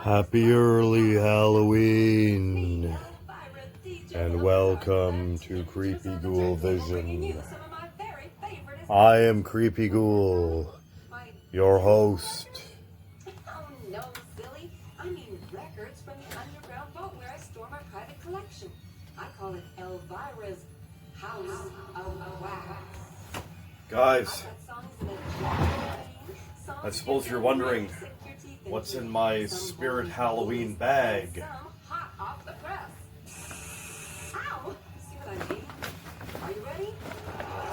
Happy early Halloween, and welcome to Creepy Ghoul Vision. I am Creepy Ghoul, your host. Oh no, silly. I mean records from the underground vault where I store my private collection. I call it Elvira's House of Wax. Guys, I suppose you're wondering what's in my Spirit Halloween bag. It's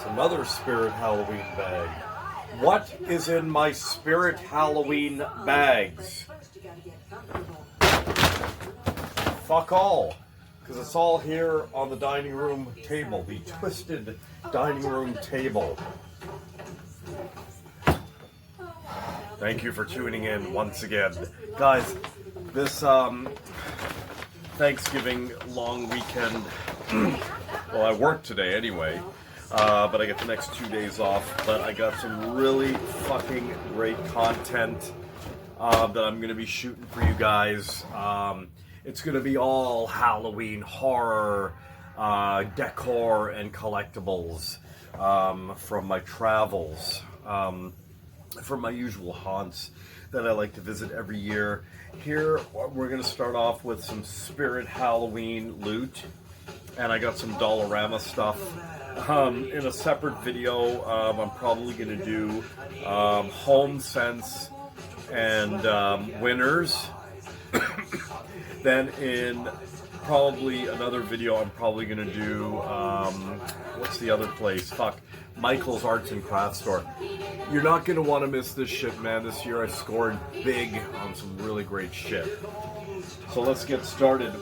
another Spirit Halloween bag. What is in my Spirit Halloween bags? Fuck all. Because it's all here on the dining room table. The twisted dining room table. Thank you for tuning in once again. Guys, this Thanksgiving long weekend, well, I worked today anyway, but I get the next 2 days off, but I got some really fucking great content that I'm going to be shooting for you guys. It's going to be all Halloween horror, decor, and collectibles from my travels. From my usual haunts that I like to visit every year. Here, we're going to start off with some Spirit Halloween loot, and I got some Dollarama stuff. In a separate video, I'm probably going to do Home Sense and Winners. Then in probably another video, I'm probably going to do, what's the other place? Fuck. Michael's Arts and Crafts Store. You're not going to want to miss this shit, man. This year I scored big on some really great shit. So let's get started.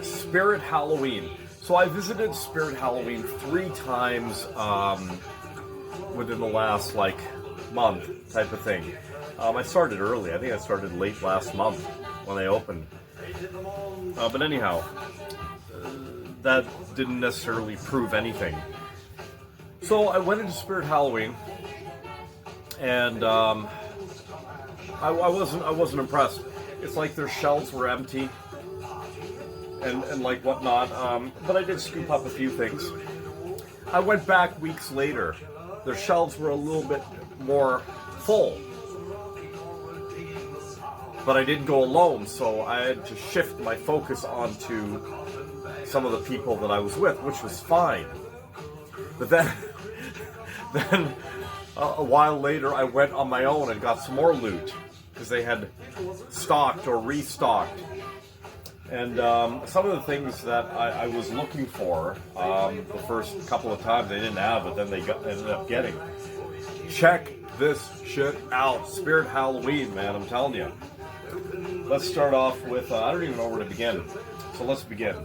Spirit Halloween. So I visited Spirit Halloween 3 times within the last, month type of thing. I started early. I think I started late last month when they opened. But anyhow, that didn't necessarily prove anything. So I went into Spirit Halloween, and I wasn't impressed. It's like their shelves were empty, and like whatnot. But I did scoop up a few things. I went back weeks later. Their shelves were a little bit more full, but I didn't go alone, so I had to shift my focus onto some of the people that I was with, which was fine. But then a while later, I went on my own and got some more loot because they had stocked or restocked. And some of the things that I was looking for the first couple of times they didn't have, but then they ended up getting. Check this shit out. Spirit Halloween, man, I'm telling you. Let's start off with, I don't even know where to begin. So let's begin.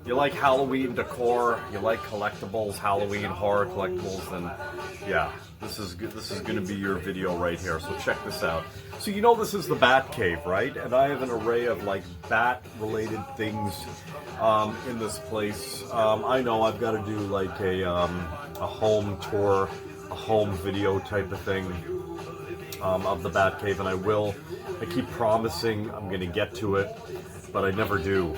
You like Halloween decor, you like collectibles, Halloween horror collectibles, then yeah, this is good. This is going to be your video right here. So check this out. So you know this is the Bat Cave, right? And I have an array of bat-related things in this place. I know I've got to do like a home tour, a home video type of thing of the Bat Cave, and I will. I keep promising I'm going to get to it, but I never do.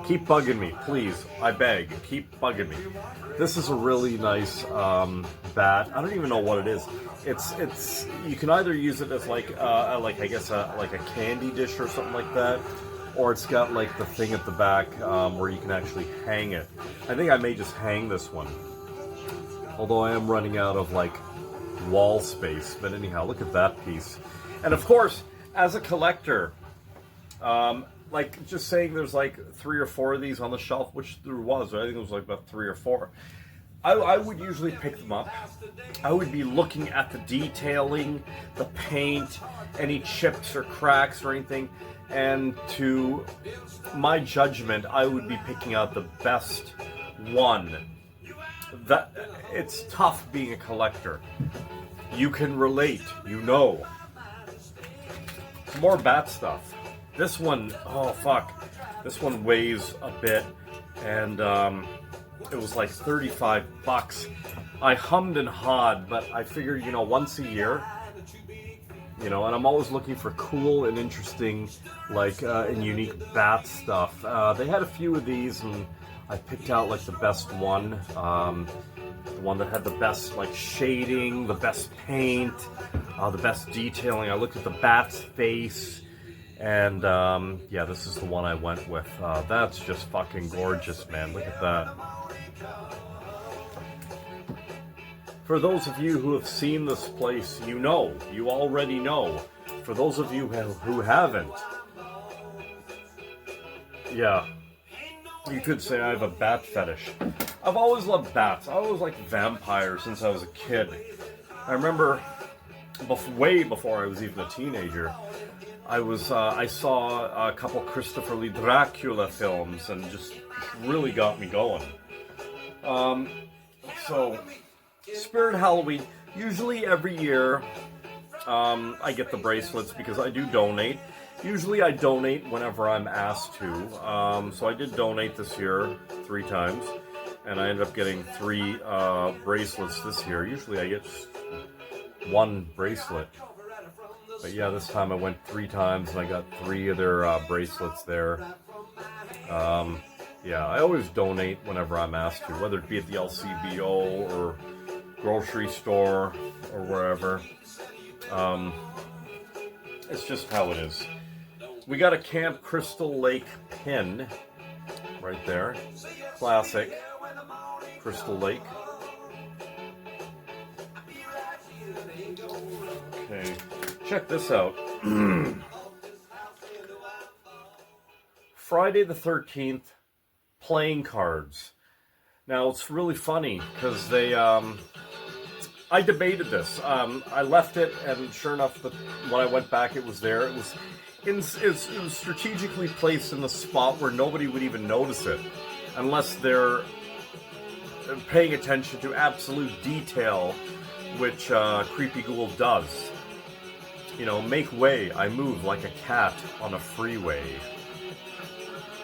Keep bugging me, please. I beg. Keep bugging me. This is a really nice bat. I don't even know what it is. It's. You can either use it as like a candy dish or something like that, or it's got like the thing at the back where you can actually hang it. I think I may just hang this one. Although I am running out of wall space. But anyhow, look at that piece. And of course, as a collector, just saying there's 3 or 4 of these on the shelf, which there was. I think it was about 3 or 4. I would usually pick them up. I would be looking at the detailing, the paint, any chips or cracks or anything. And to my judgment, I would be picking out the best one. It's tough being a collector. You can relate, you know. Some more bat stuff. This one, oh fuck, this one weighs a bit, and it was like $35. I hummed and hawed, but I figured, once a year, You know, and I'm always looking for cool and interesting, like, and unique bat stuff. They had a few of these, and I picked out, like, the best one. The one that had the best, like, shading, the best paint, the best detailing. I looked at the bat's face, and, yeah, this is the one I went with. That's just fucking gorgeous, man. Look at that. For those of you who have seen this place, you know, you already know. For those of you who haven't, yeah, you could say I have a bat fetish. I've always loved bats. I always liked vampires since I was a kid. I remember, way before I was even a teenager, I saw a couple Christopher Lee Dracula films, and just really got me going. So, Spirit Halloween, usually every year, I get the bracelets because I do donate. Usually I donate whenever I'm asked to. So I did donate this year 3 times, and I ended up getting 3 bracelets this year. Usually I get 1 bracelet. But yeah, this time I went 3 times, and I got 3 of their bracelets there. Yeah, I always donate whenever I'm asked to, whether it be at the LCBO or grocery store or wherever. It's just how it is. We got a Camp Crystal Lake pin right there. Classic Crystal Lake. Okay, check this out. Friday the 13th playing cards. Now it's really funny because they I debated this. I left it, and sure enough, when I went back, it was there. It was strategically placed in the spot where nobody would even notice it, unless they're paying attention to absolute detail, which Creepy Ghoul does. You know, make way, I move like a cat on a freeway.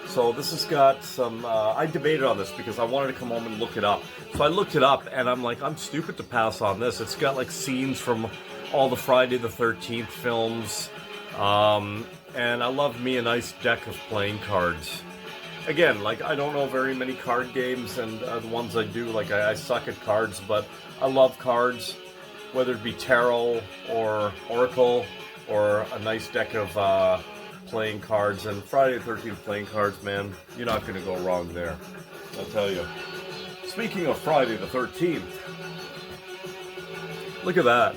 So this has got some, I debated on this because I wanted to come home and look it up. So I looked it up, and I'm like, I'm stupid to pass on this. It's got like scenes from all the Friday the 13th films. And I love me a nice deck of playing cards. Again, like, I don't know very many card games, and the ones I do, like, I suck at cards, but I love cards. Whether it be tarot or oracle or a nice deck of playing cards, and Friday the 13th playing cards, man, you're not going to go wrong there, I'll tell you. Speaking of Friday the 13th, look at that.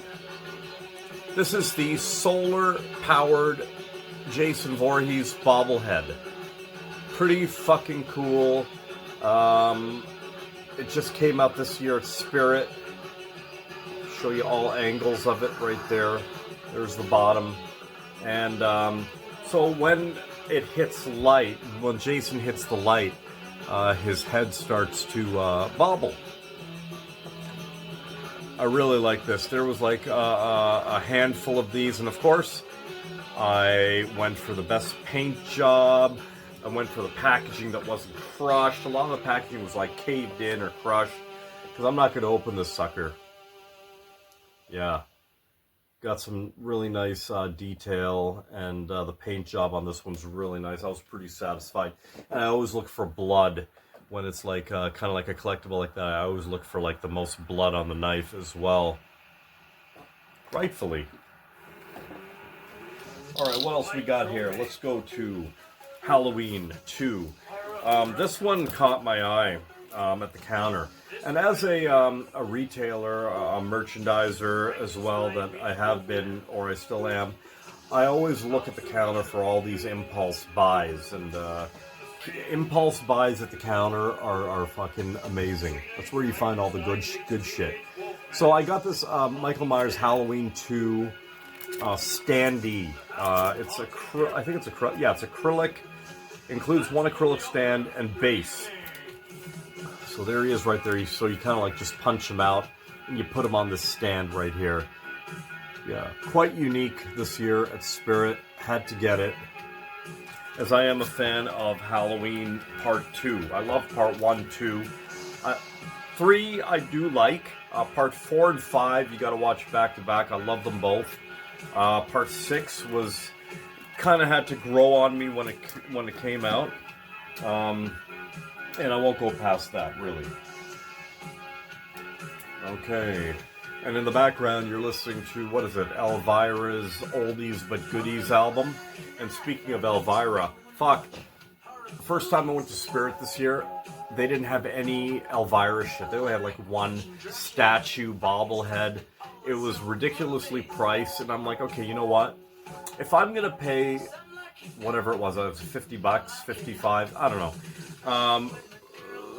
This is the solar-powered Jason Voorhees bobblehead. Pretty fucking cool. It just came out this year at Spirit. Show you all angles of it right there. There's the bottom. And so when it hits light, when Jason hits the light, his head starts to bobble. I really like this. There was like a handful of these, and of course, I went for the best paint job. I went for the packaging that wasn't crushed. A lot of the packaging was like caved in or crushed, because I'm not going to open this sucker. Yeah. Got some really nice detail, and the paint job on this one's really nice. I was pretty satisfied. And I always look for blood when it's like kind of like a collectible like that. I always look for like the most blood on the knife as well. Rightfully. Alright, what else we got here? Let's go to Halloween 2. This one caught my eye at the counter. And as a retailer, a merchandiser as well, that I have been, or I still am, I always look at the counter for all these impulse buys. And impulse buys at the counter are fucking amazing. That's where you find all the good shit. So I got this Michael Myers Halloween 2 standee. It's acrylic. Includes one acrylic stand and base. So there he is right there. So you kind of like just punch him out and you put him on this stand right here. Yeah, quite unique this year at Spirit. Had to get it. As I am a fan of Halloween Part 2. I love Part 1, 2. 3 I do like. Part 4 and 5 you gotta watch back to back. I love them both. Part 6 was kind of had to grow on me when it came out, and I won't go past that really. Okay, and in the background you're listening to, what is it, Elvira's Oldies But Goodies album. And speaking of Elvira, fuck, the first time I went to Spirit this year, they didn't have any Elvira shit. They only had like one statue bobblehead. It was ridiculously priced, and I'm like, okay, you know what? If I'm gonna pay whatever it was 50 bucks, 55, I don't know,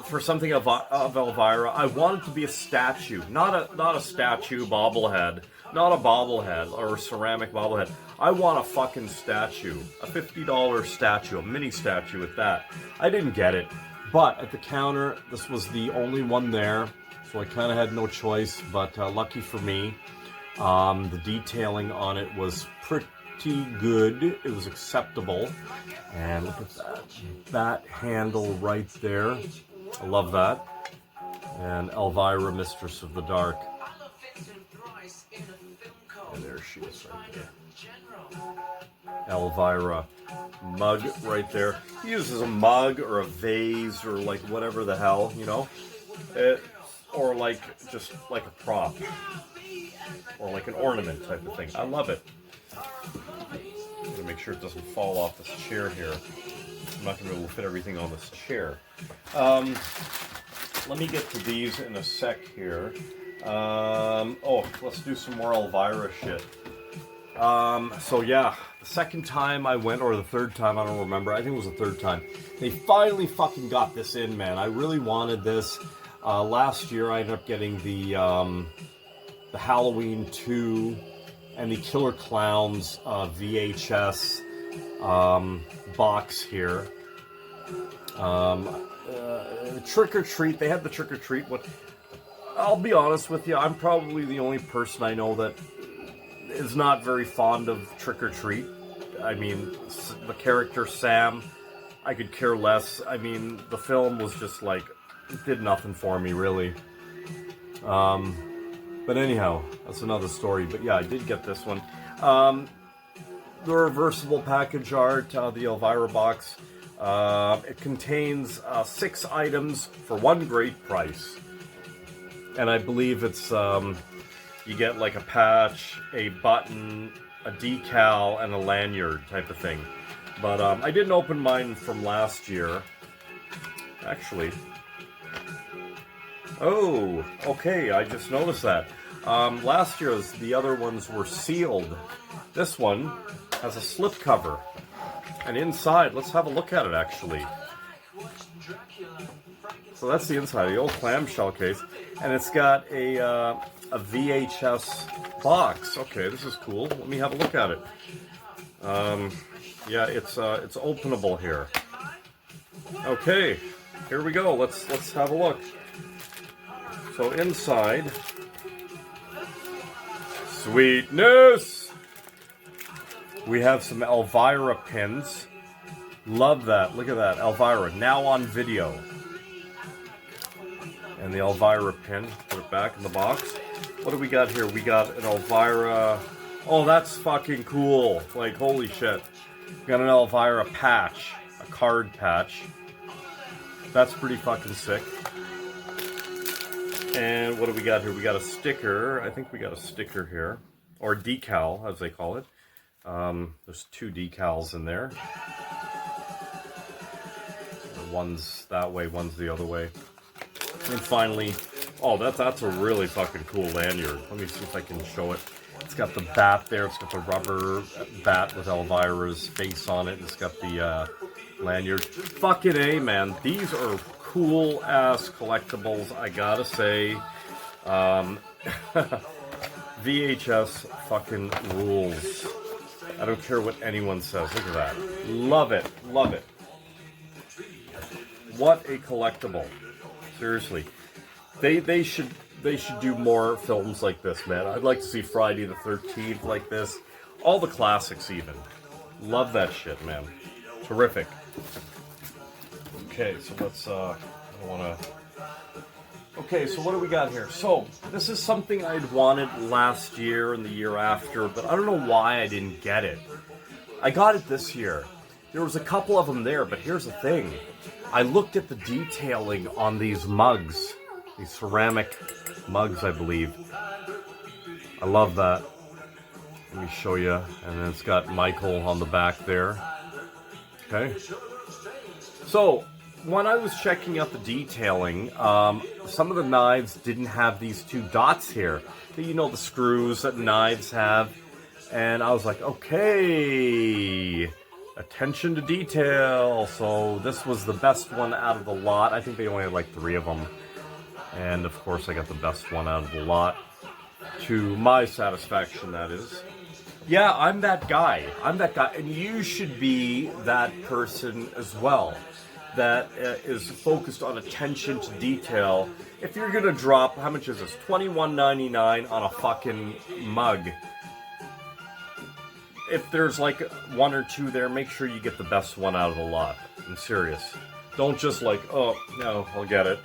for something of Elvira, I want it to be a statue, not a statue bobblehead, not a bobblehead or a ceramic bobblehead. I want a fucking statue, a $50 statue, a mini statue at that. I didn't get it, but at the counter, this was the only one there, so I kind of had no choice. But lucky for me, the detailing on it was pretty good. It was acceptable, and look at that handle right there. I love that. And Elvira, Mistress of the Dark. And there she is right there. Elvira. Mug right there. He uses a mug or a vase or like whatever the hell, you know? Or like just like a prop. Or like an ornament type of thing. I love it. I'm going to make sure it doesn't fall off this chair here. I'm not going to be able to fit everything on this chair. Let me get to these in a sec here. Oh, let's do some more Elvira shit. So yeah, the second time I went, or the third time, I don't remember. I think it was the third time. They finally fucking got this in, man. I really wanted this. Last year I ended up getting the Halloween 2 and the Killer Clowns VHS box here. Trick or Treat, they had the Trick or Treat. What? I'll be honest with you, I'm probably the only person I know that is not very fond of Trick or Treat. I mean, the character Sam, I could care less. I mean, the film was just like, it did nothing for me, really. But anyhow, that's another story. But yeah, I did get this one. The reversible package art, the Elvira box. It contains 6 items for one great price. And I believe it's, you get like a patch, a button, a decal, and a lanyard type of thing. But I didn't open mine from last year. Actually. Oh, okay, I just noticed that. Last year's, the other ones were sealed. This one has a slip cover. And inside, let's have a look at it actually. So that's the inside, the old clamshell case. And it's got a VHS box. Okay, this is cool. Let me have a look at it. Yeah, it's openable here. Okay, here we go. Let's have a look. So inside, sweetness! We have some Elvira pins. Love that. Look at that. Elvira, now on video. And the Elvira pin. Put it back in the box. What do we got here? We got an Elvira. Oh, that's fucking cool. Like, holy shit. We got an Elvira patch. A card patch. That's pretty fucking sick. And what do we got here? We got a sticker. I think we got a sticker here. Or decal, as they call it. There's 2 decals in there. One's that way, one's the other way. And finally, oh, that's a really fucking cool lanyard. Let me see if I can show it. It's got the bat there. It's got the rubber bat with Elvira's face on it. It's got the lanyard. Fucking A, man. These are cool-ass collectibles, I gotta say. VHS fucking rules. I don't care what anyone says. Look at that. Love it. Love it. What a collectible. Seriously. They should do more films like this, man. I'd like to see Friday the 13th like this. All the classics even. Love that shit, man. Terrific. Okay, so let's I don't wanna Okay, so what do we got here? So, this is something I'd wanted last year and the year after, but I don't know why I didn't get it. I got it this year. There was a couple of them there, but here's the thing. I looked at the detailing on these mugs. These ceramic mugs, I believe. I love that. Let me show you. And then it's got Michael on the back there. Okay. So, when I was checking out the detailing, some of the knives didn't have these two dots here. You know, the screws that knives have. And I was like, okay, attention to detail. So this was the best one out of the lot. I think they only had like 3 of them. And of course, I got the best one out of the lot. To my satisfaction, that is. Yeah, I'm that guy. I'm that guy. And you should be that person as well. That is focused on attention to detail. If you're gonna drop, how much is this? $21.99 on a fucking mug. If there's like 1 or 2 there, make sure you get the best one out of the lot. I'm serious. Don't just like, oh, no, I'll get it.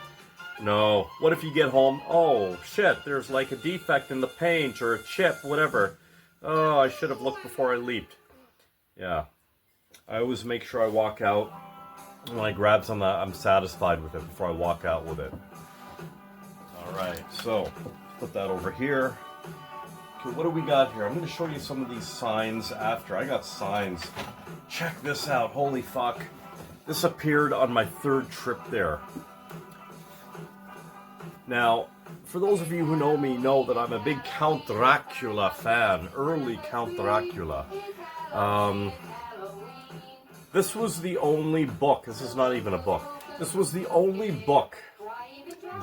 No. What if you get home? Oh, shit, there's like a defect in the paint or a chip, whatever. Oh, I should have looked before I leaped. Yeah. I always make sure I walk out. When I grab something, I'm satisfied with it before I walk out with it. Alright, so put that over here. Okay, what do we got here? I'm going to show you some of these signs after. I got signs. Check this out. Holy fuck. This appeared on my 3rd trip there. Now, for those of you who know me, know that I'm a big Count Dracula fan. Early Count Dracula. This was the only book. This is not even a book. This was the only book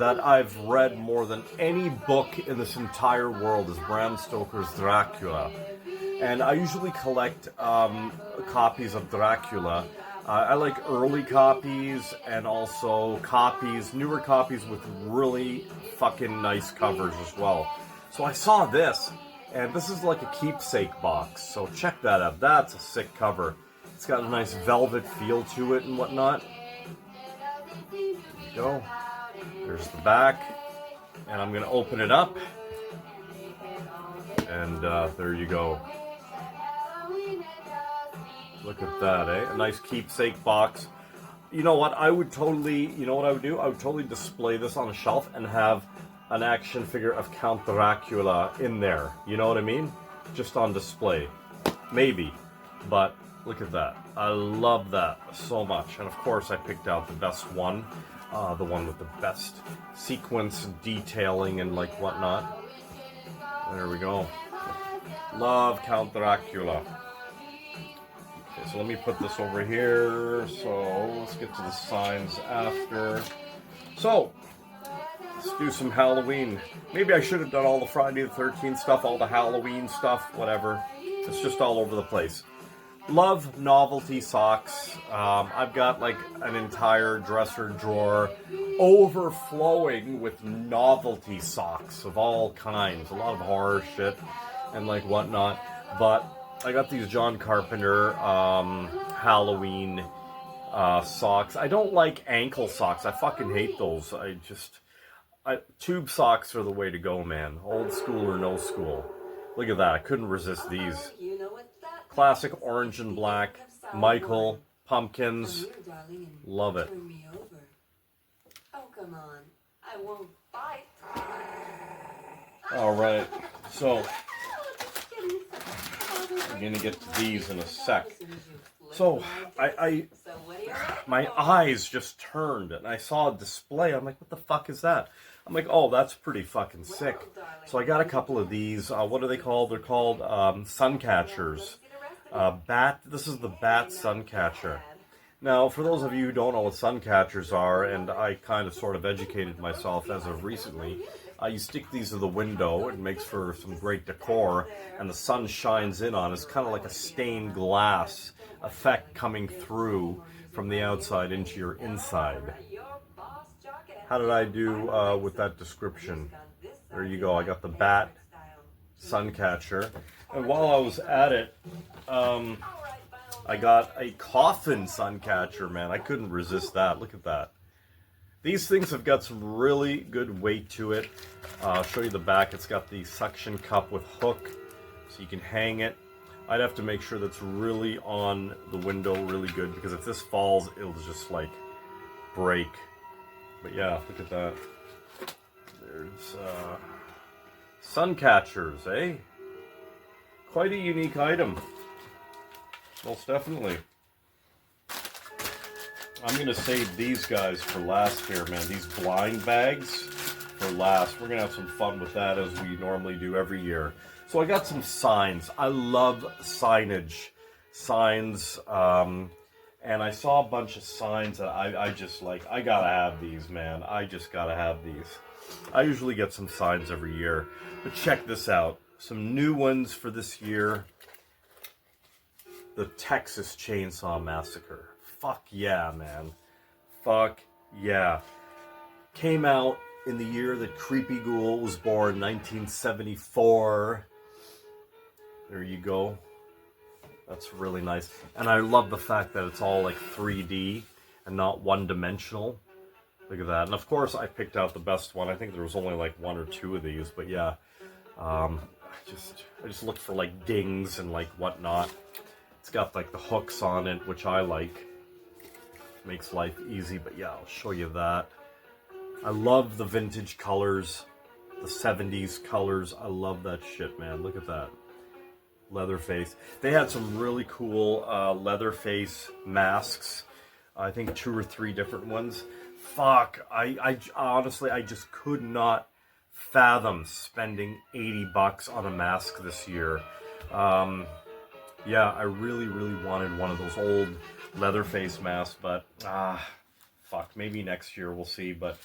that I've read more than any book in this entire world is Bram Stoker's Dracula. And I usually collect copies of Dracula. I like early copies and also copies, newer copies with really fucking nice covers as well. So I saw this, and this is like a keepsake box. So check that out. That's a sick cover. It's got a nice velvet feel to it and whatnot. There you go. There's the back. And I'm going to open it up. And there you go. Look at that, eh? A nice keepsake box. You know what? I would totally, you know what I would do? I would totally display this on a shelf and have an action figure of Count Dracula in there. You know what I mean? Just on display. Maybe. But look at that. I love that so much. And of course, I picked out the best one. The one with the best sequence and detailing and like whatnot. There we go. Love Count Dracula. Okay, so let me put this over here. So let's get to the signs after. So let's do some Halloween. Maybe I should have done all the Friday the 13th stuff, all the Halloween stuff, whatever. It's just all over the place. Love novelty socks. I've got like an entire dresser drawer overflowing with novelty socks of all kinds. A lot of horror shit and like whatnot. But I got these John Carpenter Halloween socks. I don't like ankle socks. I fucking hate those. Tube socks are the way to go, man. Old school or no school. Look at that. I couldn't resist these. Classic orange and black. Michael. Pumpkins. Love it. Oh, come on. I won't bite. Alright. So, I'm going to get to these in a sec. So, my eyes just turned and I saw a display. I'm like, what the fuck is that? I'm like, oh, that's pretty fucking sick. So I got a couple of these. What are they called? They're called sun catchers. This is the bat sun catcher. Now, for those of you who don't know what sun catchers are, and I kind of sort of educated myself as of recently, you stick these to the window. It makes for some great decor, and the sun shines in on it. It's kind of like a stained glass effect coming through from the outside into your inside. How did I do with that description? There you go. I got the bat sun catcher. And while I was at it, I got a coffin sun catcher, man. I couldn't resist that. Look at that. These things have got some really good weight to it. I'll show you the back. It's got the suction cup with hook, so you can hang it. I'd have to make sure that's really on the window really good, because if this falls, it'll just like break. But yeah, look at that. There's sun catchers, eh? Quite a unique item. Most definitely. I'm going to save these guys for last here, man. These blind bags for last. We're going to have some fun with that as we normally do every year. So I got some signs. I love signage. Signs. And I saw a bunch of signs that I just like. I got to have these, man. I just got to have these. I usually get some signs every year. But check this out. Some new ones for this year. The Texas Chainsaw Massacre. Fuck yeah, man. Fuck yeah. Came out in the year that Creepy Ghoul was born, 1974. There you go. That's really nice. And I love the fact that it's all like 3D and not one-dimensional. Look at that. And of course, I picked out the best one. I think there was only like one or two of these, but yeah. I just looked for like dings and like whatnot. It's got like the hooks on it, which I like. Makes life easy, but yeah, I'll show you that. I love the vintage colors, the 70s colors. I love that shit, man. Look at that. Leatherface. They had some really cool Leatherface masks. I think 2 or 3 different ones. Fuck, I honestly, I just could not fathom spending $80 on a mask this year. Yeah, I really, really wanted one of those old Leatherface masks, but fuck, maybe next year, we'll see. But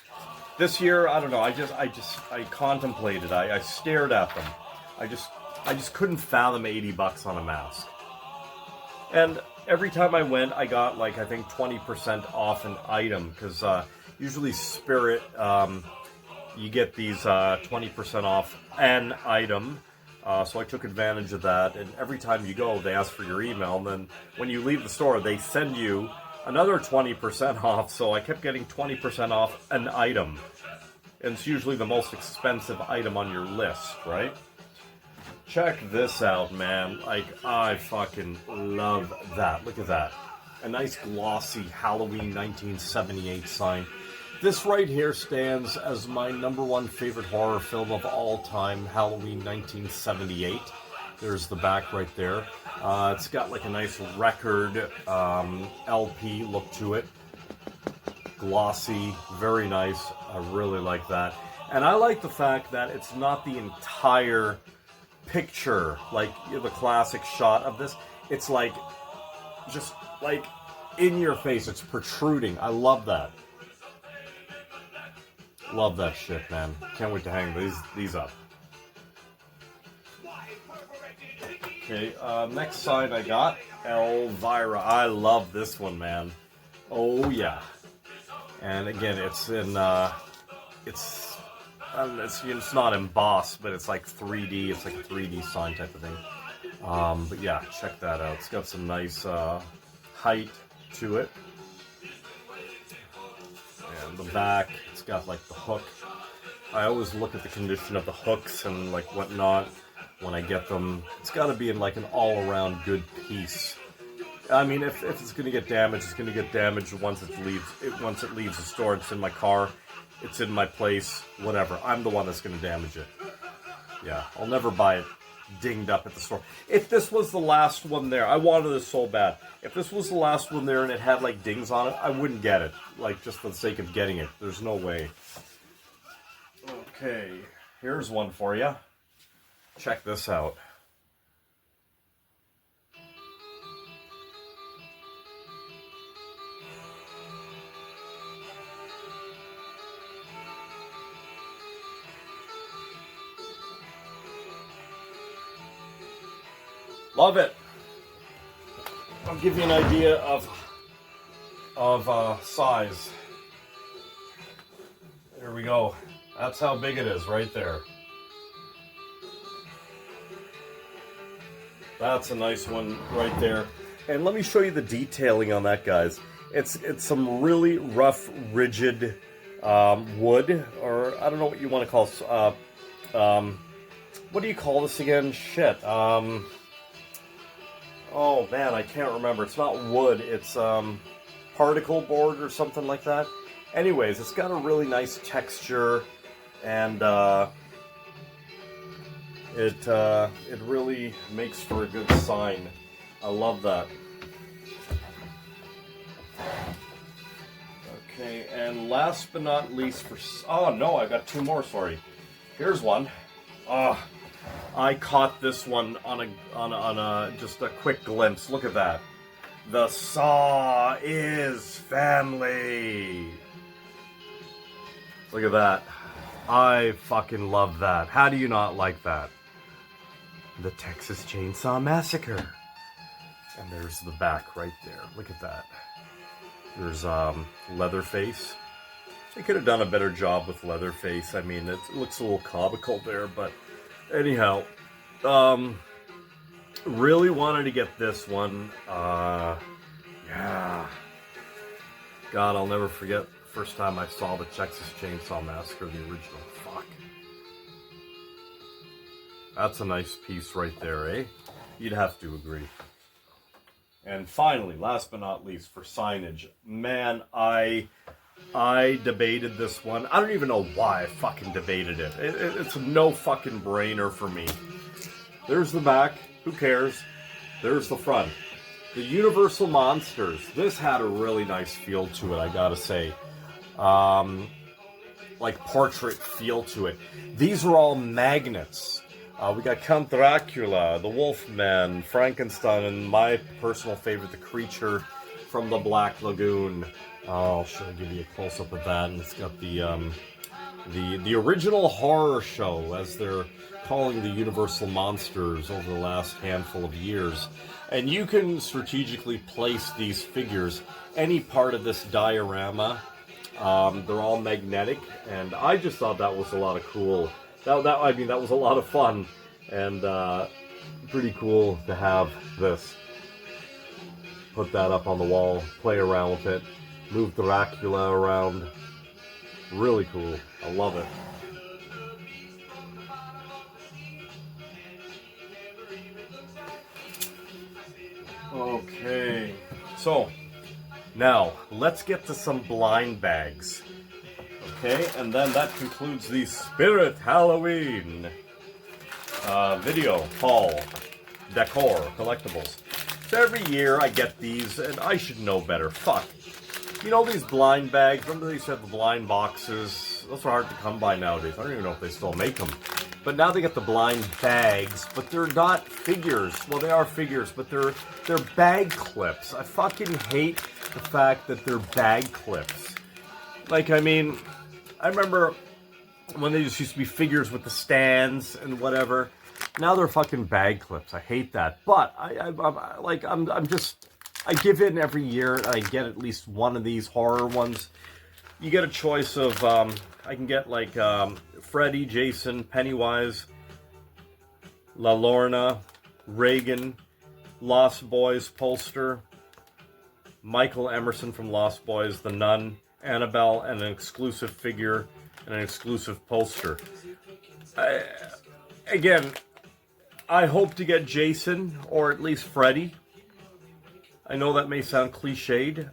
this year, I don't know. I contemplated. I stared at them. I just couldn't fathom $80 on a mask. And every time I went, I got like, I think 20% off an item, because usually Spirit, you get these 20% off an item. So I took advantage of that, and every time you go, they ask for your email, and then when you leave the store, they send you another 20% off, so I kept getting 20% off an item. And it's usually the most expensive item on your list, right? Check this out, man. Like, I fucking love that. Look at that. A nice glossy Halloween 1978 sign. This right here stands as my #1 favorite horror film of all time, Halloween 1978. There's the back right there. It's got like a nice record LP look to it. Glossy, very nice. I really like that. And I like the fact that it's not the entire picture, like the classic shot of this. It's like, just like in your face, it's protruding. I love that. Love that shit, man. Can't wait to hang these up. Okay, next sign I got, Elvira. I love this one, man. Oh yeah. And again, it's in it's not embossed, but it's like 3D. It's like a 3D sign type of thing. But yeah, check that out. It's got some nice height to it. And the back, it's got like the hook. I always look at the condition of the hooks and like whatnot when I get them. It's got to be in like an all-around good piece. I mean, if it's going to get damaged, it's going to get damaged once it leaves the store. It's in my car, it's in my place, whatever. I'm the one that's going to damage it. Yeah, I'll never buy it dinged up at the store. If this was the last one there, I wanted this so bad. If this was the last one there and it had like dings on it, I wouldn't get it. Like, just for the sake of getting it. There's no way. Okay, here's one for you. Check this out. Love it. I'll give you an idea of size. There we go. That's how big it is right there. That's a nice one right there. And let me show you the detailing on that, guys. It's some really rough, rigid wood, or I don't know what you want to call what do you call this again? Shit. Oh man, I can't remember. It's not wood. It's particle board or something like that. Anyways, it's got a really nice texture, and it really makes for a good sign. I love that. Okay, and last but not least, oh no, I got two more. Sorry. Here's one. I caught this one on a just a quick glimpse. Look at that. The Saw is family. Look at that. I fucking love that. How do you not like that? The Texas Chainsaw Massacre. And there's the back right there. Look at that. There's Leatherface. They could have done a better job with Leatherface. I mean, it looks a little comical there, but anyhow, really wanted to get this one. Yeah. God, I'll never forget the first time I saw the Texas Chainsaw Massacre, the original. Fuck. That's a nice piece right there, eh? You'd have to agree. And finally, last but not least, for signage, man, I debated this one. I don't even know why I fucking debated it. It's no fucking brainer for me. There's the back. Who cares? There's the front. The Universal Monsters. This had a really nice feel to it, I gotta say. Like portrait feel to it. These are all magnets. We got Count Dracula, the Wolfman, Frankenstein, and my personal favorite, the creature from the Black Lagoon. I'll give you a close-up of that, and it's got the original horror show, as they're calling the Universal Monsters over the last handful of years. And you can strategically place these figures any part of this diorama. They're all magnetic, and I just thought that was a lot of cool. That was a lot of fun, and pretty cool to have this. Put that up on the wall, play around with it, move Dracula around. Really cool. I love it. Okay, so now let's get to some blind bags. Okay, and then that concludes the Spirit Halloween video haul, Decor Collectibles. So every year I get these, and I should know better. Fuck. You know these blind bags? Remember they used to have the blind boxes? Those are hard to come by nowadays. I don't even know if they still make them. But now they get the blind bags, but they're not figures. Well, they are figures, but they're bag clips. I fucking hate the fact that they're bag clips. Like, I mean, I remember when they just used to be figures with the stands and whatever. Now they're fucking bag clips. I hate that. But I give in every year, and I get at least one of these horror ones. You get a choice of, I can get like Freddy, Jason, Pennywise, La Lorna, Reagan, Lost Boys poster, Michael Emerson from Lost Boys, The Nun, Annabelle, and an exclusive figure and an exclusive poster. Again, I hope to get Jason, or at least Freddy. I know that may sound cliched.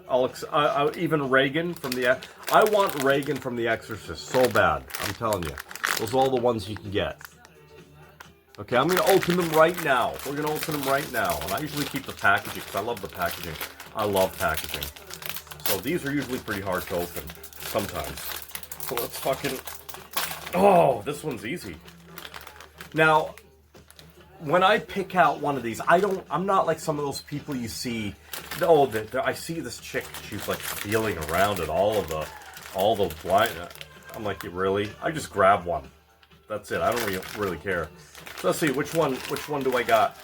Even Reagan from the... I want Reagan from The Exorcist so bad. I'm telling you. Those are all the ones you can get. Okay, I'm going to open them right now. We're going to open them right now. And I usually keep the packaging because I love the packaging. I love packaging. So these are usually pretty hard to open. Sometimes. So let's fucking... Oh, this one's easy. Now... When I pick out one of these, I'm not like some of those people you see. No, I see this chick. She's like feeling around at all the blind. I'm like, really? I just grab one. That's it. I don't really care. So let's see which one do I got?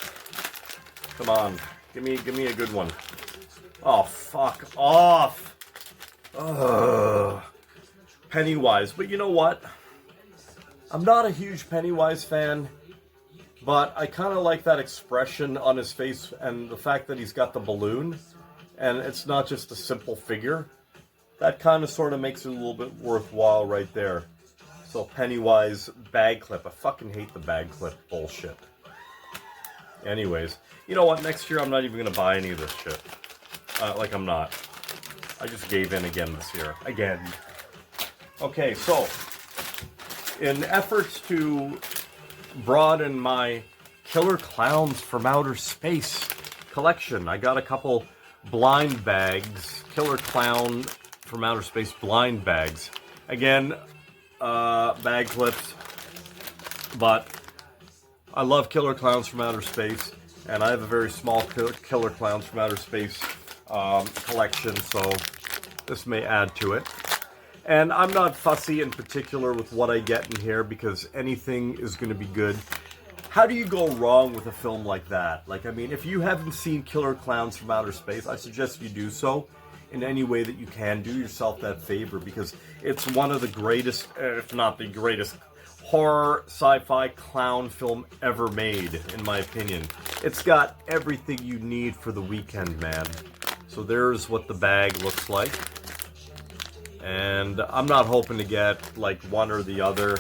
Come on, give me a good one. Oh, fuck off. Ugh. Pennywise, but you know what? I'm not a huge Pennywise fan. But I kind of like that expression on his face and the fact that he's got the balloon. And it's not just a simple figure. that kind of sort of makes it a little bit worthwhile right there. So Pennywise bag clip. I fucking hate the bag clip bullshit. Anyways, you know what? Next year I'm not even going to buy any of this shit. Like I'm not. I just gave in again this year. Again. Okay, so in efforts to broaden my Killer Clowns from Outer Space collection, I got a couple blind bags. Killer Clown from Outer Space blind bags. Again, bag clips. But I love Killer Clowns from Outer Space. And I have a very small Killer Clowns from Outer Space collection, so this may add to it. And I'm not fussy in particular with what I get in here because anything is going to be good. How do you go wrong with a film like that? Like, I mean, if you haven't seen Killer Clowns from Outer Space, I suggest you do so in any way that you can. Do yourself that favor because it's one of the greatest, if not the greatest, horror sci-fi clown film ever made, in my opinion. It's got everything you need for the weekend, man. So there's what the bag looks like. And I'm not hoping to get like one or the other.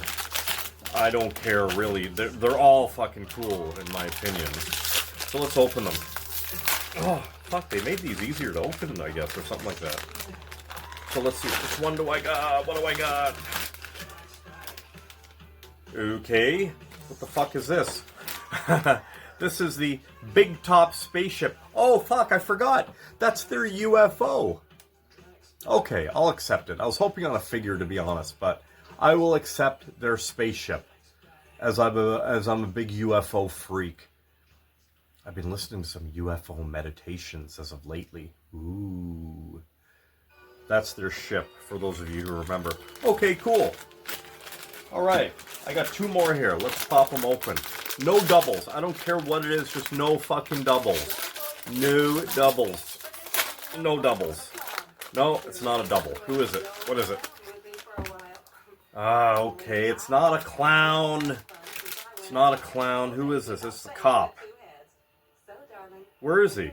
I don't care really. They're all fucking cool in my opinion. So let's open them. Oh, fuck, they made these easier to open, I guess, or something like that. So let's see, which one do I got? What do I got? Okay, what the fuck is this? This is the Big Top spaceship. Oh, fuck, I forgot. That's their UFO. Okay, I'll accept it. I was hoping on a figure, to be honest, but I will accept their spaceship, as I'm a big UFO freak. I've been listening to some UFO meditations as of lately. Ooh. That's their ship, for those of you who remember. Okay, cool. Alright, I got two more here. Let's pop them open. No doubles. I don't care what it is, just no fucking doubles. No doubles. No doubles. No, it's not a double. Who is it? What is it? Ah, okay. It's not a clown. It's not a clown. Who is this? It's the cop. Where is he?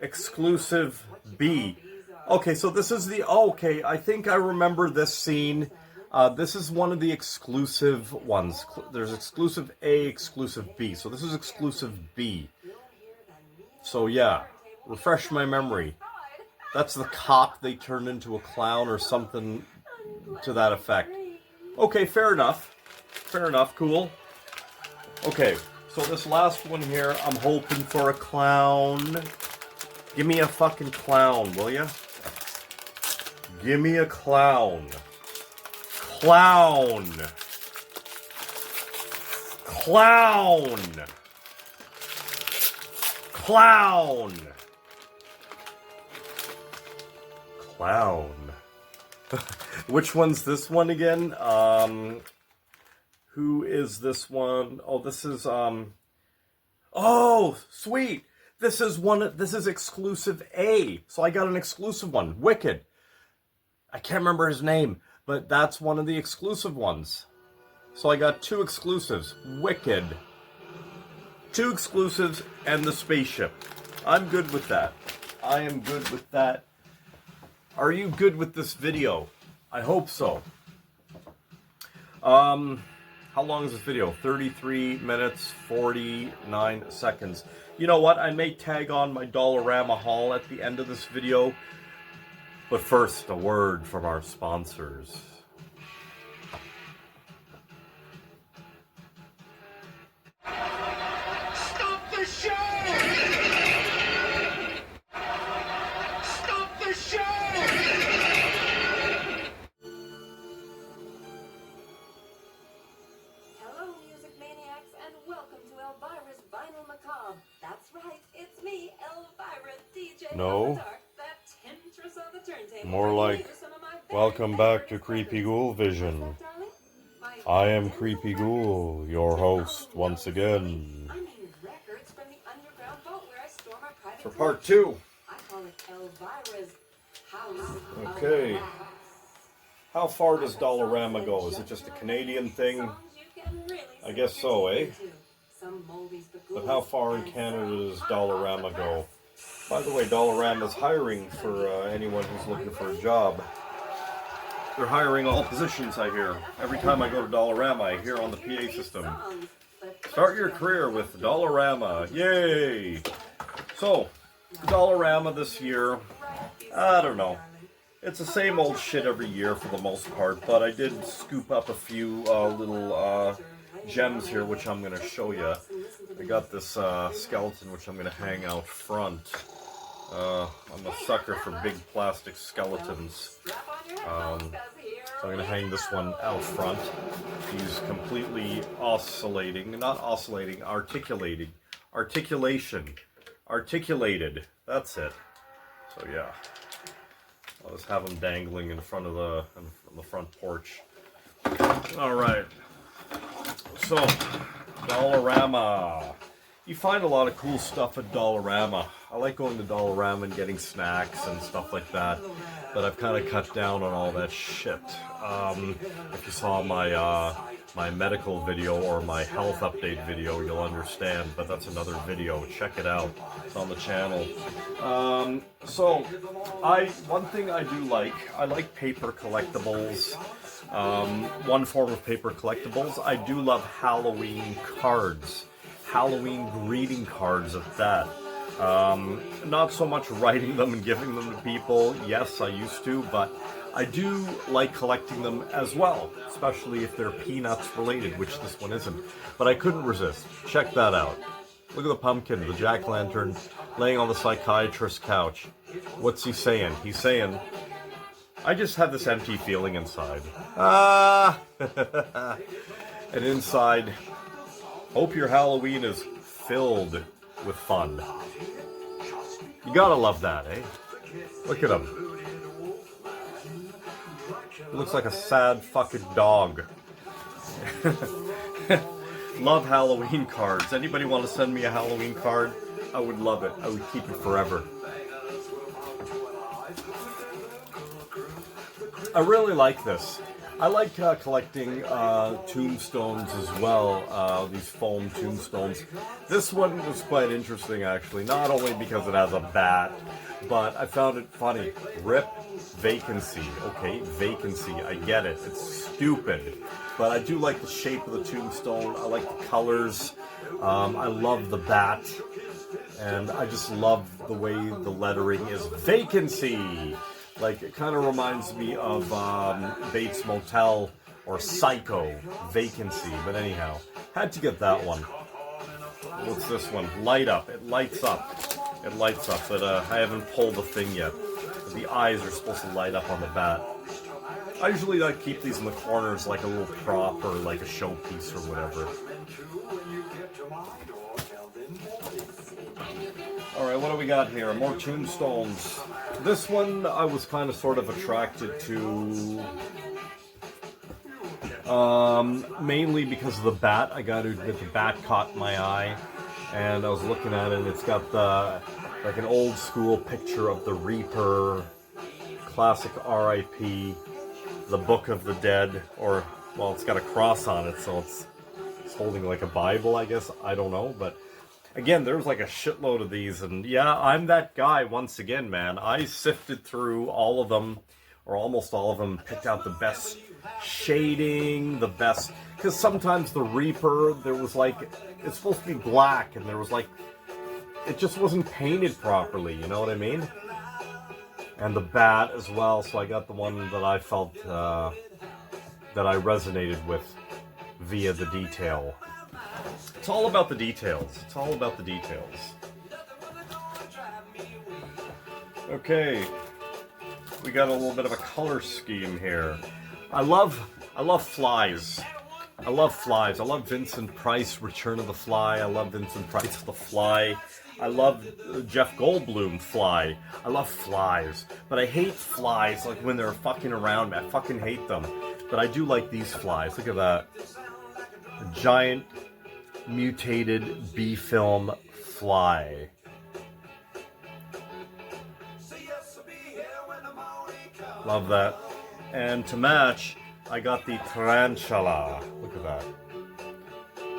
Exclusive B. Okay, so this is the... Oh, okay, I think I remember this scene. This is one of the exclusive ones. There's exclusive A, exclusive B. So this is exclusive B. So yeah, refresh my memory. That's the cop they turned into a clown or something to that effect. Okay, fair enough. Fair enough, cool. Okay, so this last one here, I'm hoping for a clown. Give me a fucking clown, will ya? Give me a clown. Clown. Clown. Clown. Clown. Which one's this one again? Who is this one? Oh, this is, oh, sweet. This is exclusive A. So I got an exclusive one. Wicked. I can't remember his name, but that's one of the exclusive ones. So I got two exclusives. Wicked. Two exclusives and the spaceship. I'm good with that. I am good with that. Are you good with this video? I hope so. How long is this video? 33 minutes, 49 seconds. You know what? I may tag on my Dollarama haul at the end of this video. But first, a word from our sponsors. Stop the show! Stop the show! Hello, music maniacs, and welcome to Elvira's Vinyl Macabre. That's right, it's me, Elvira, DJ No. of the Dark, that temptress of the turntable. More like, welcome back to Creepy Ghoul Vision. I am Creepy Ghoul, your host, once again. I mean records from the underground vault where I store my private For part 2. I call it Elvira's House Okay. of Wax. How far does Dollarama go? Is it just a Canadian thing? I guess so, eh? But how far in Canada does Dollarama go? By the way, Dollarama is hiring for anyone who's looking for a job. They're hiring all positions, I hear. Every time I go to Dollarama, I hear on the PA system, start your career with Dollarama. Yay! So, Dollarama this year, I don't know. It's the same old shit every year for the most part, but I did scoop up a few little gems here, which I'm going to show you. I got this skeleton, which I'm going to hang out front. I'm a sucker for big plastic skeletons. So I'm going to hang this one out front. He's completely oscillating, not oscillating, articulated. Articulated. That's it. So yeah. I'll just have him dangling in front of the front porch. All right. So, Dollarama. You find a lot of cool stuff at Dollarama. I like going to Dollarama and getting snacks and stuff like that, but I've kind of cut down on all that shit. If you saw my medical video or my health update video, you'll understand, but that's another video. Check it out. It's on the channel. So, one thing I do like, I like paper collectibles. One form of paper collectibles, I do love Halloween cards. Halloween greeting cards at that. Not so much writing them and giving them to people. Yes, I used to, but I do like collecting them as well, especially if they're Peanuts related, which this one isn't. But I couldn't resist. Check that out. Look at the pumpkin, the jack-o'-lantern, laying on the psychiatrist's couch. What's he saying? He's saying, I just have this empty feeling inside. Ah! And inside, hope your Halloween is filled with fun. You gotta love that, eh? Look at him. He looks like a sad fucking dog. Love Halloween cards. Anybody want to send me a Halloween card? I would love it. I would keep it forever. I really like this. I like collecting tombstones as well, these foam tombstones. This one was quite interesting, actually, not only because it has a bat, but I found it funny. RIP vacancy. Okay, vacancy. I get it. It's stupid. But I do like the shape of the tombstone. I like the colors. I love the bat. And I just love the way the lettering is vacancy. Like, it kind of reminds me of Bates Motel or Psycho, vacancy. But anyhow, had to get that one. What's this one? Light up. It lights up. It lights up, but I haven't pulled the thing yet. The eyes are supposed to light up on the bat. I usually like keep these in the corners like a little prop or like a showpiece or whatever. Alright, what do we got here? More tombstones. This one I was kind of sort of attracted to, mainly because of the bat. I gotta admit, the bat caught my eye, and I was looking at it, and it's got like an old school picture of the Reaper, classic R.I.P., the Book of the Dead, or, well, it's got a cross on it, so it's holding like a Bible, I guess. I don't know, but again, there's like a shitload of these, and yeah, I'm that guy once again, man. I sifted through all of them, or almost all of them, picked out the best shading, the best, because sometimes the Reaper, there was like, it's supposed to be black, and there was like, it just wasn't painted properly, you know what I mean? And the bat as well, so I got the one that I felt, that I resonated with via the detail. It's all about the details. It's all about the details. Okay, we got a little bit of a color scheme here. I love flies. I love flies. I love Vincent Price, Return of the Fly. I love Vincent Price, The Fly. I love Jeff Goldblum, Fly. I love flies. But I hate flies, like when they're fucking around me. I fucking hate them. But I do like these flies. Look at that. A giant mutated B-film fly. Love that. And to match, I got the tarantula. Look at that.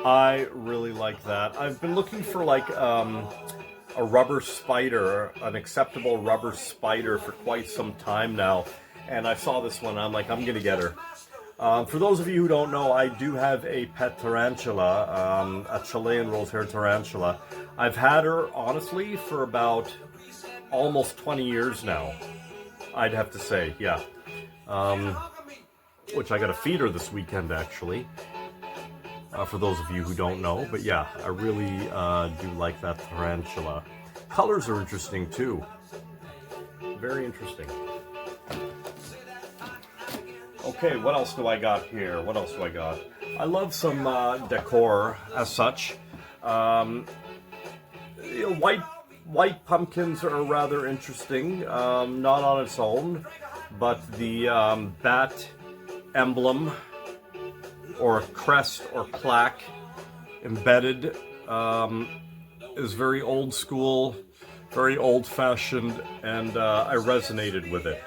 I really like that. I've been looking for like a rubber spider, an acceptable rubber spider for quite some time now. And I saw this one, I'm like, I'm gonna get her. For those of you who don't know, I do have a pet tarantula, a Chilean rose-haired tarantula. I've had her, honestly, for about almost 20 years now, I'd have to say, yeah. Which I gotta feed her this weekend, actually. For those of you who don't know, but yeah, I really do like that tarantula. Colors are interesting too. Very interesting. Okay, what else do I got here? What else do I got? I love some decor as such. You know, white pumpkins are rather interesting. Not on its own, but the bat emblem or crest or plaque embedded is very old school, very old-fashioned, and I resonated with it.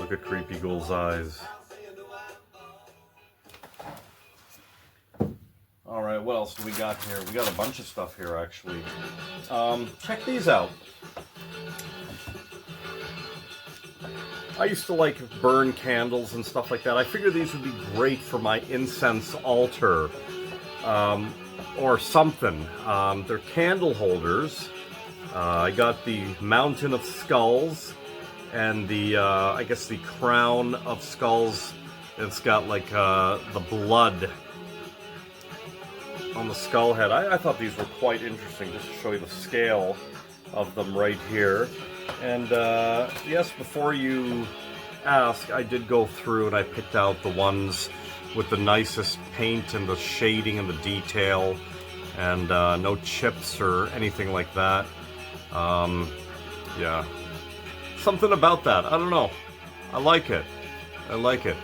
Look at Creepy Ghoul's eyes. All right, what else do we got here? We got a bunch of stuff here, actually. Check these out. I used to like burn candles and stuff like that. I figured these would be great for my incense altar or something. They're candle holders. I got the Mountain of Skulls and the, I guess the Crown of Skulls. It's got like the blood on the skull head. I thought these were quite interesting, just to show you the scale of them right here. And yes, before you ask, I did go through and I picked out the ones with the nicest paint and the shading and the detail, and no chips or anything like that. Yeah, something about that, I don't know. I like it. I like it.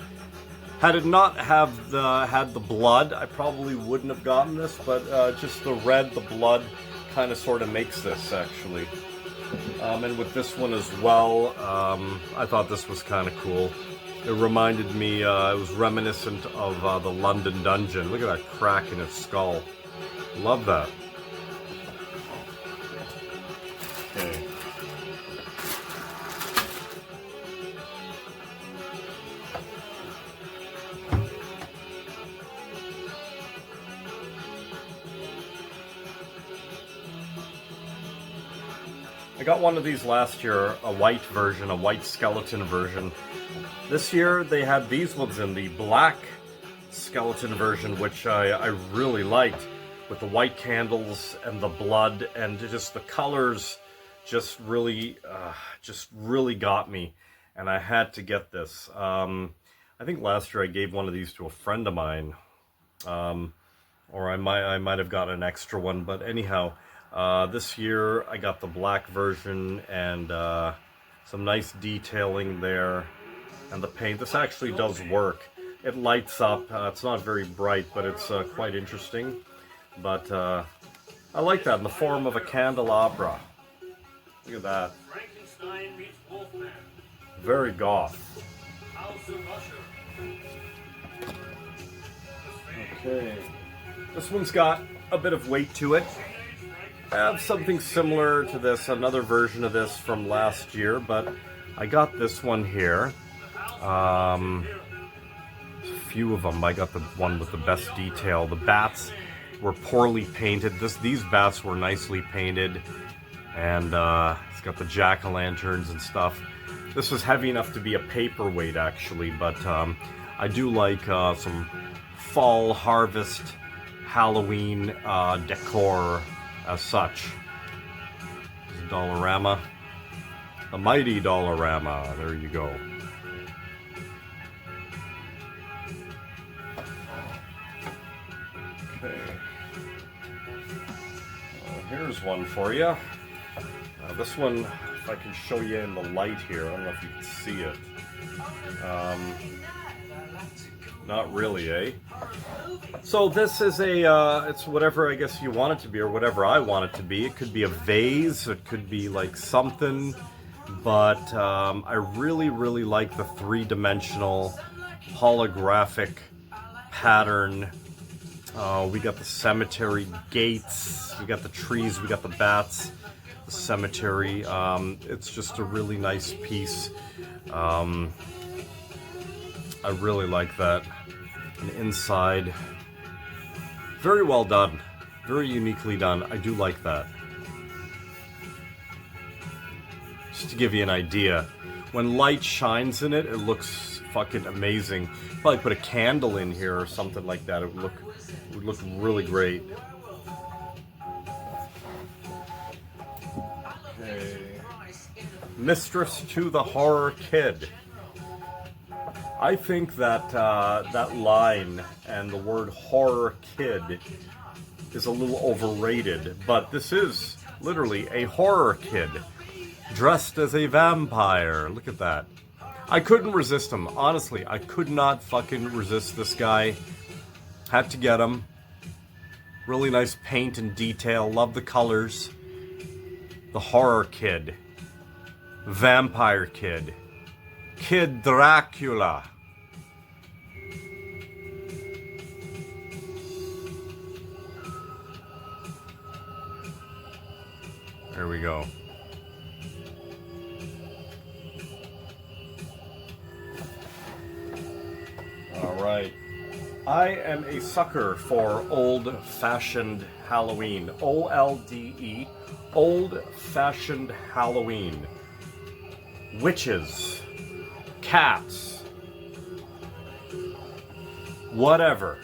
Had it not had the blood, I probably wouldn't have gotten this, but just the red, the blood, kind of sort of makes this, actually. And with this one as well, I thought this was kind of cool. It reminded me, it was reminiscent of the London Dungeon. Look at that crack in its skull. Love that. Okay. I got one of these last year, a white version, a white skeleton version. This year they had these ones in the black skeleton version, which I really liked, with the white candles and the blood, and just the colors just really got me, and I had to get this. I think last year I gave one of these to a friend of mine, or I might have got an extra one, but anyhow. This year I got the black version, and some nice detailing there, and the paint. This actually does work. It lights up. It's not very bright, but it's quite interesting. But I like that in the form of a candelabra. Look at that. Very goth. Okay. This one's got a bit of weight to it. I have something similar to this, another version of this from last year, but I got this one here. A few of them. I got the one with the best detail. The bats were poorly painted. These bats were nicely painted, and it's got the jack-o'-lanterns and stuff. This was heavy enough to be a paperweight, actually, but I do like some fall harvest Halloween decor as such. This is Dollarama. The mighty Dollarama. There you go. Okay. Here's one for you. This one, if I can show you in the light here, I don't know if you can see it. Not really, eh? So this is it's whatever I guess you want it to be, or whatever I want it to be. It could be a vase, it could be like something, but I really like the three-dimensional holographic pattern. We got the cemetery gates, we got the trees, we got the bats, the cemetery. It's just a really nice piece. I really like that. And inside, very well done, very uniquely done. I do like that. Just to give you an idea, when light shines in it, it looks fucking amazing. Probably put a candle in here or something like that. It would look really great. Okay. Mistress to the Horror Kid. I think that that line and the word horror kid is a little overrated, but this is literally a horror kid dressed as a vampire. Look at that. I couldn't resist him. Honestly, I could not fucking resist this guy. Had to get him. Really nice paint and detail. Love the colors. The horror kid. Vampire kid. Kid Dracula. There we go. Alright. I am a sucker for old-fashioned Halloween. OLDE. Old-fashioned Halloween. Witches. Cats. Whatever.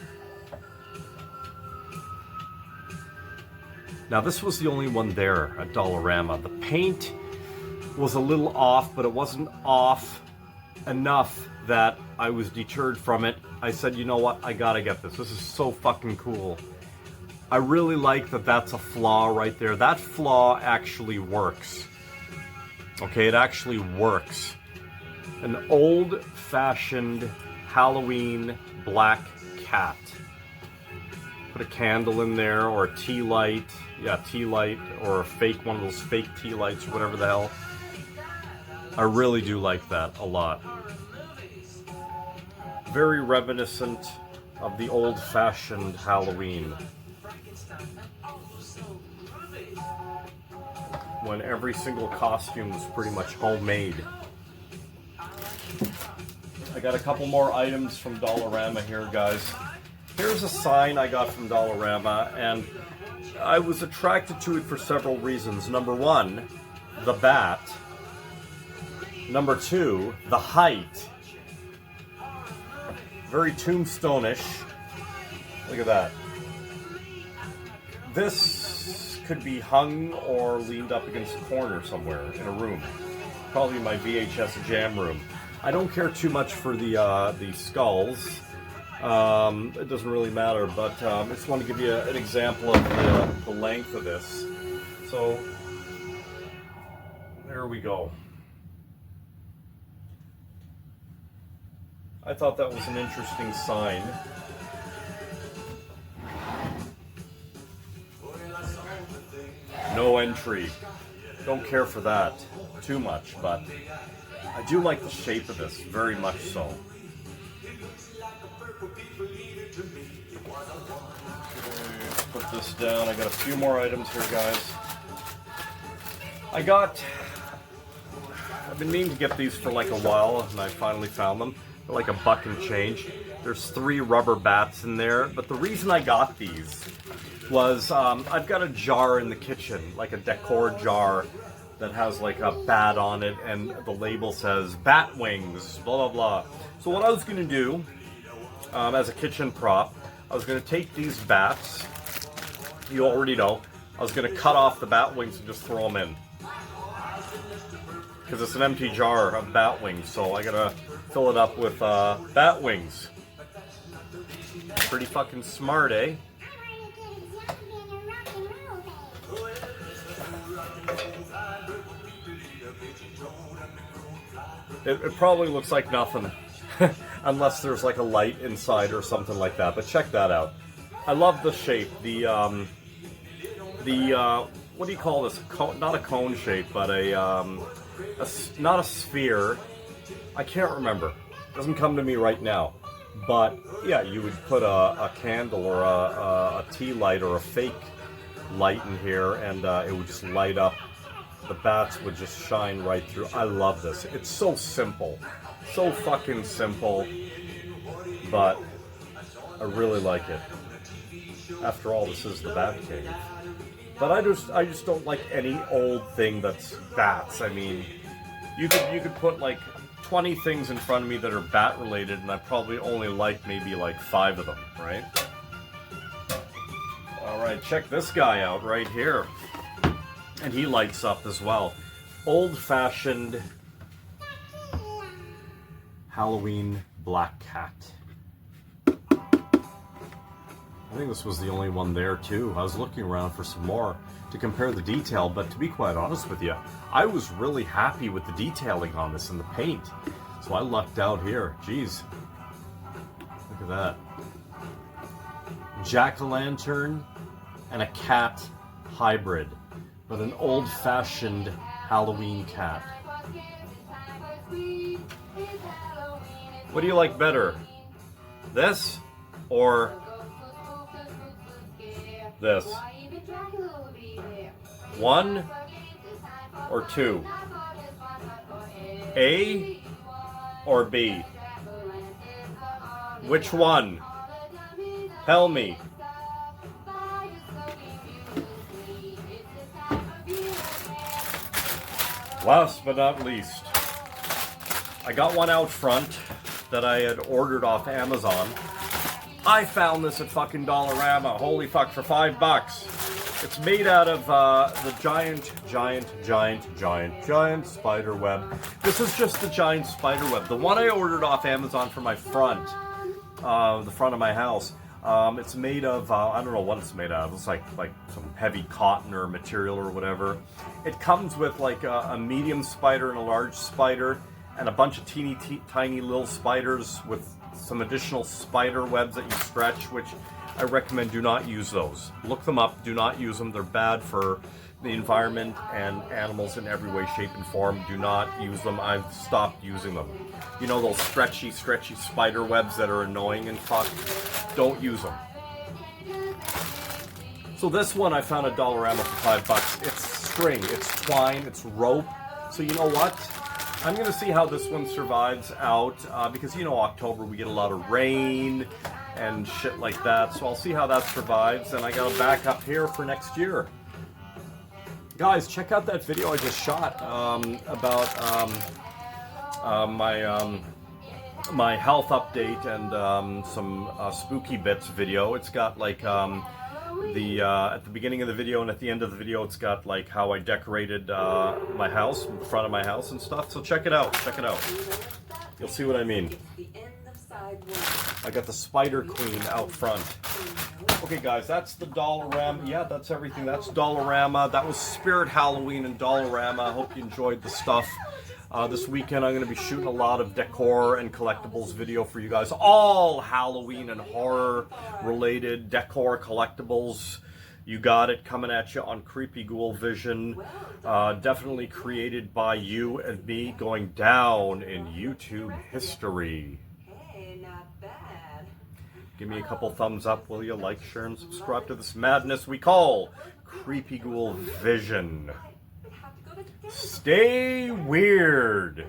Now this was the only one there at Dollarama. The paint was a little off, but it wasn't off enough that I was deterred from it. I said, you know what, I gotta get this. This is so fucking cool. I really like that that's a flaw right there. That flaw actually works. Okay, it actually works. An old-fashioned Halloween black cat. Put a candle in there, or a tea light. Yeah, tea light, or a fake, one of those fake tea lights, or whatever the hell. I really do like that a lot. Very reminiscent of the old-fashioned Halloween. When every single costume was pretty much homemade. I got a couple more items from Dollarama here, guys. Here's a sign I got from Dollarama, and I was attracted to it for several reasons. Number one, the bat. Number two, the height. Very tombstone-ish. Look at that. This could be hung or leaned up against a corner somewhere in a room. Probably my VHS jam room. I don't care too much for the skulls. It doesn't really matter, but I just want to give you an example of the length of this. So, there we go. I thought that was an interesting sign. No entry. Don't care for that too much, but I do like the shape of this, very much so. Okay, put this down. I got a few more items here, guys. I've been meaning to get these for like a while, and I finally found them. They're like $1 and change. There's 3 rubber bats in there, but the reason I got these was I've got a jar in the kitchen, like a decor jar that has like a bat on it, and the label says bat wings, blah blah blah. So what I was going to do as a kitchen prop, I was going to take these bats, you already know, I was going to cut off the bat wings and just throw them in. Because it's an empty jar of bat wings, so I gotta fill it up with bat wings. Pretty fucking smart, eh? It probably looks like nothing, unless there's like a light inside or something like that, but check that out. I love the shape, what do you call this? Not a cone shape, but not a sphere. I can't remember. It doesn't come to me right now. But yeah, you would put a candle or a tea light or a fake light in here, and it would just light up. The bats would just shine right through. I love this. It's so simple. So fucking simple. But I really like it. After all, this is the Bat Cave. But I just don't like any old thing that's bats. I mean, you could put like 20 things in front of me that are bat related, and I probably only like maybe like 5 of them, right? Alright, check this guy out right here. And he lights up as well. Old-fashioned Halloween black cat. I think this was the only one there too. I was looking around for some more to compare the detail, but to be quite honest with you, I was really happy with the detailing on this and the paint. So I lucked out here. Jeez. Look at that. Jack-o'-lantern and a cat hybrid, but an old-fashioned Halloween cat. What do you like better? This or this? 1 or 2? A or B? Which one? Tell me. Last but not least, I got one out front that I had ordered off Amazon. I found this at fucking Dollarama. Holy fuck, for $5. It's made out of the giant spider web. This is just the giant spider web. The one I ordered off Amazon for my front, the front of my house. It's made of, I don't know what it's made out of. It's like some heavy cotton or material or whatever. It comes with like a medium spider and a large spider and a bunch of tiny little spiders with some additional spider webs that you stretch, which I recommend do not use those. Look them up, do not use them. They're bad for the environment and animals in every way, shape, and form. Do not use them. I've stopped using them. You know those stretchy spider webs that are annoying and fuck? Don't use them. So this one I found at Dollarama for $5. It's string, it's twine, it's rope. So you know what? I'm gonna see how this one survives out because you know October we get a lot of rain and shit like that. So I'll see how that survives, and I got a backup here for next year. Guys, check out that video I just shot about my health update and some spooky bits video. It's got like at the beginning of the video and at the end of the video, it's got like how I decorated my house, the front of my house and stuff. So check it out. Check it out. You'll see what I mean. I got the Spider Queen out front. Okay, guys, that's the Dollarama. Yeah, that's everything. That's Dollarama. That was Spirit Halloween and Dollarama. I hope you enjoyed the stuff. This weekend, I'm going to be shooting a lot of decor and collectibles video for you guys. All Halloween and horror related decor collectibles. You got it coming at you on Creepy Ghoul Vision. Definitely created by you and me, going down in YouTube history. Hey, not bad. Give me a couple thumbs up, will you? Like, share, and subscribe to this madness we call Creepy Ghoul Vision. Stay weird.